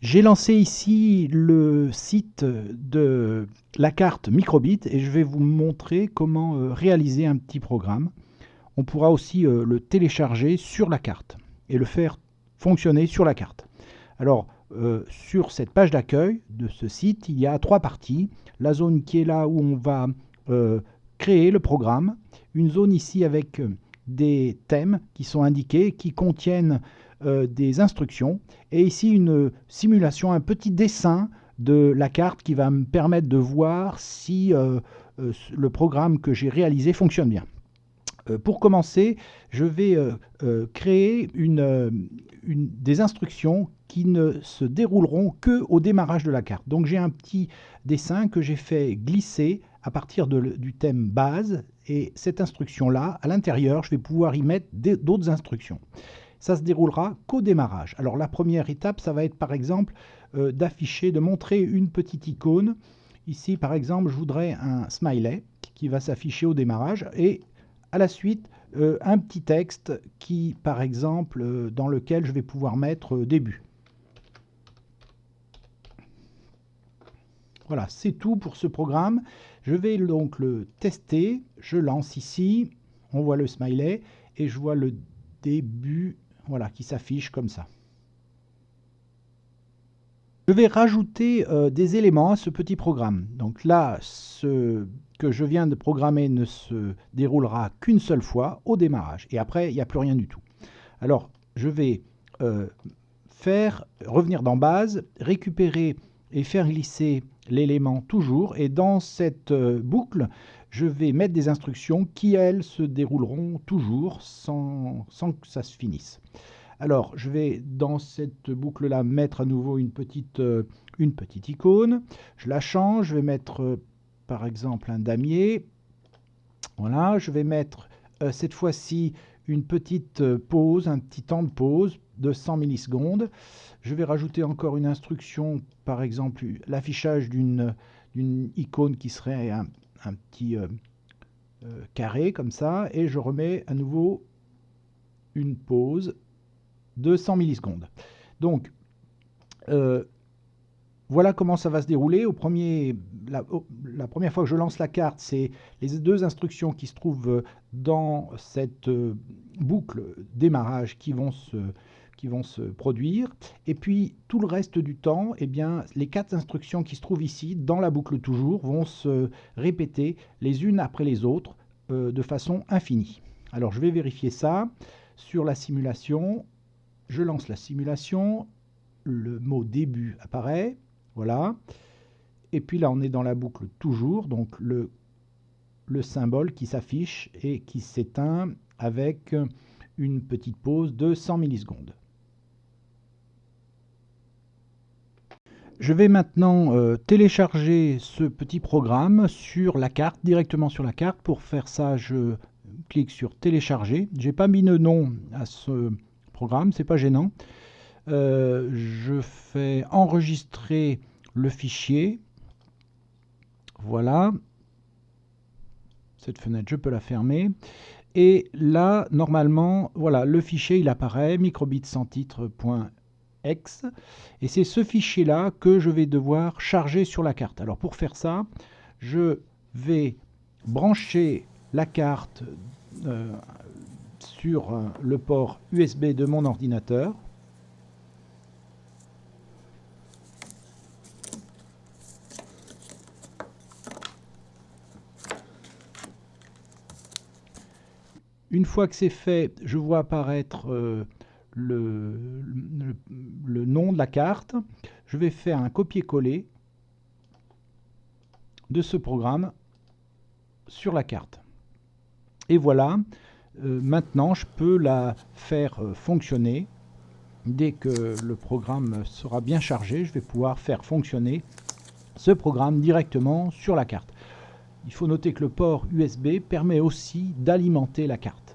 J'ai lancé ici le site de la carte Microbit et je vais vous montrer comment réaliser un petit programme. On pourra aussi le télécharger sur la carte et le faire fonctionner sur la carte. Alors, sur cette page d'accueil de ce site, il y a 3 parties. La zone qui est là où on va créer le programme. Une zone ici avec des thèmes qui sont indiqués, qui contiennent des instructions. Et ici, une simulation, un petit dessin de la carte qui va me permettre de voir si le programme que j'ai réalisé fonctionne bien. Pour commencer, je vais créer des instructions qui ne se dérouleront qu'au démarrage de la carte. Donc j'ai un petit dessin que j'ai fait glisser à partir du thème base, et cette instruction-là, à l'intérieur, je vais pouvoir y mettre d'autres instructions. Ça se déroulera qu'au démarrage. Alors la première étape, ça va être par exemple d'afficher, de montrer une petite icône. Ici par exemple, je voudrais un smiley qui va s'afficher au démarrage, et à la suite, un petit texte qui, par exemple, dans lequel je vais pouvoir mettre début. Voilà, c'est tout pour ce programme. Je vais donc le tester. Je lance ici. On voit le smiley et je vois le début, voilà, qui s'affiche comme ça. Je vais rajouter des éléments à ce petit programme. Donc là, ce que je viens de programmer ne se déroulera qu'une seule fois au démarrage. Et après, il n'y a plus rien du tout. Alors, je vais revenir dans base, récupérer et faire glisser l'élément toujours. Et dans cette boucle, je vais mettre des instructions qui, elles, se dérouleront toujours sans que ça se finisse. Alors, je vais dans cette boucle-là mettre à nouveau une petite icône. Je la change, je vais mettre par exemple un damier. Voilà, je vais mettre cette fois-ci une petite pause, un petit temps de pause de 100 millisecondes. Je vais rajouter encore une instruction, par exemple l'affichage d'une icône qui serait un petit carré comme ça, et je remets à nouveau une pause de 100 millisecondes. Donc, voilà comment ça va se dérouler. La première fois que je lance la carte, c'est les 2 instructions qui se trouvent dans cette boucle démarrage qui vont se produire. Et puis, tout le reste du temps, eh bien, les 4 instructions qui se trouvent ici, dans la boucle toujours, vont se répéter les unes après les autres de façon infinie. Alors, je vais vérifier ça sur la simulation. Je lance la simulation, le mot début apparaît, voilà. Et puis là, on est dans la boucle toujours, donc le symbole qui s'affiche et qui s'éteint avec une petite pause de 100 millisecondes. Je vais maintenant télécharger ce petit programme sur la carte, directement sur la carte. Pour faire ça, je clique sur télécharger. Je n'ai pas mis de nom à ce programme, c'est pas gênant. Je fais enregistrer le fichier. Voilà. Cette fenêtre, je peux la fermer. Et là, normalement, voilà, le fichier, il apparaît, microbit sans titre.exe. Et c'est ce fichier-là que je vais devoir charger sur la carte. Alors pour faire ça, je vais brancher la carte sur le port USB de mon ordinateur. Une fois que c'est fait, je vois apparaître le nom de la carte. Je vais faire un copier-coller de ce programme sur la carte. Et voilà, maintenant je peux la faire fonctionner. Dès que le programme sera bien chargé, je vais pouvoir faire fonctionner ce programme directement sur la carte. Il faut noter que le port USB permet aussi d'alimenter la carte.